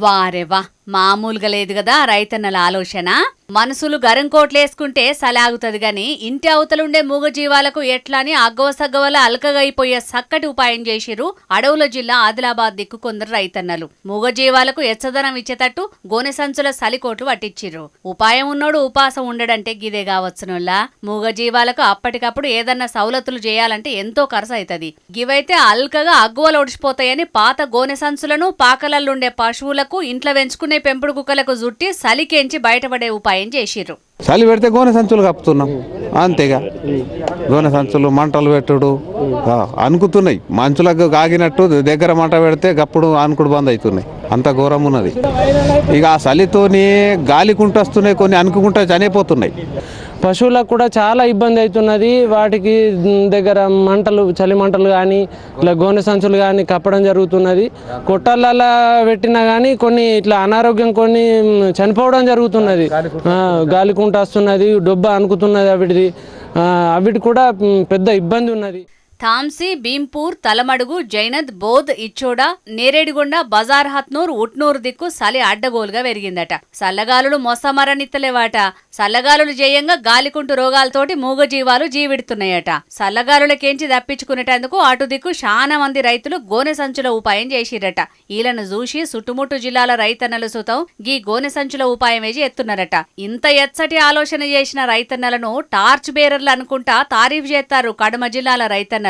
వారెవా మామూలుగా లేదు కదా రైతన్నల ఆలోచన. మనసులు గరంకోట్లేసుకుంటే సలాగుతుంది గాని ఇంటి అవతలుండే మూగజీవాలకు ఎట్లా అని అగ్గవసగ్గవల అలకగైపోయే సక్కటి ఉపాయం చేసిరు అడవుల జిల్లా ఆదిలాబాద్ దిక్కు కొందరు రైతన్నలు. మూగజీవాలకు ఎచ్చదనం ఇచ్చేటట్టు గోనె సంచుల సలికోట్లు పట్టించిర్రు. ఉపాయం ఉన్నోడు ఉపాసం ఉండడంటే గిదే కావచ్చునోల్లా. మూగజీవాలకు అప్పటికప్పుడు ఏదన్నా సౌలతులు చేయాలంటే ఎంతో ఖర్చు అవుతుంది. గివైతే అల్కగా అగ్గువలు ఒడిచిపోతాయని పాత గోనె సంచులను పాకలల్లుండే పశువులకు ఇంట్లో పెంచుకునే పెంపుడు కుక్కలకు జుట్టి సలికెంచి బయటపడే ఉపాయం చేసిర్రు. చలి పెడితే గోనె సంచులు కప్పుతున్నాం అంతేగా. గోనె సంచులు మంటలు పెట్టుడు అనుకుతున్నాయి. మంచులకు ఆగినట్టు దగ్గర మంట పెడితే గప్పుడు అనుకుడు బంద్ అవుతున్నాయి. అంత ఘోరం ఉన్నది. ఇక ఆ చలితోని గాలికుంటొస్తున్నాయి, కొన్ని అనుకుంటా చనిపోతున్నాయి. పశువులకు కూడా చాలా ఇబ్బంది అవుతున్నది. వాటికి దగ్గర మంటలు, చలి మంటలు కానీ ఇట్లా గోనె సంచులు కానీ కప్పడం జరుగుతున్నది. కొట్టాలలో పెట్టినా కానీ కొన్ని ఇట్లా అనారోగ్యం కొన్ని చనిపోవడం జరుగుతున్నది. గాలికుంట వస్తున్నది, డొబ్బ అనుకుతున్నది. అవిటి కూడా పెద్ద ఇబ్బంది ఉన్నది. థాంసీ, భీంపూర్, తలమడుగు, జైనద్, బోధ్, ఇచ్చోడ, నేరేడిగొండ, బజార్ హత్నూర్, ఉట్నూరు దిక్కు సలి అడ్డగోలుగా పెరిగిందట. సల్లగాలులు మొసమరనిత్తలేవాట. సల్లగాలులు జయంగా గాలికుంటు రోగాలతోటి మూగజీవాలు జీవిడుతున్నాయట. సల్లగాలులకేంచి తప్పించుకునేటందుకు అటు దిక్కు చాలా మంది రైతులు గోనె సంచుల ఉపాయం చేసిరట. ఈలను చూసి చుట్టుముట్టు జిల్లాల రైతన్నలు సుతం గీ గోనె సంచుల ఉపాయం వేసి ఎత్తున్నారట. ఇంత ఎచ్చటి ఆలోచన చేసిన రైతన్నలను టార్చ్ బేరర్లు అనుకుంటా తారీఫ్ చేస్తారు కడమ జిల్లాల రైతన్నలు.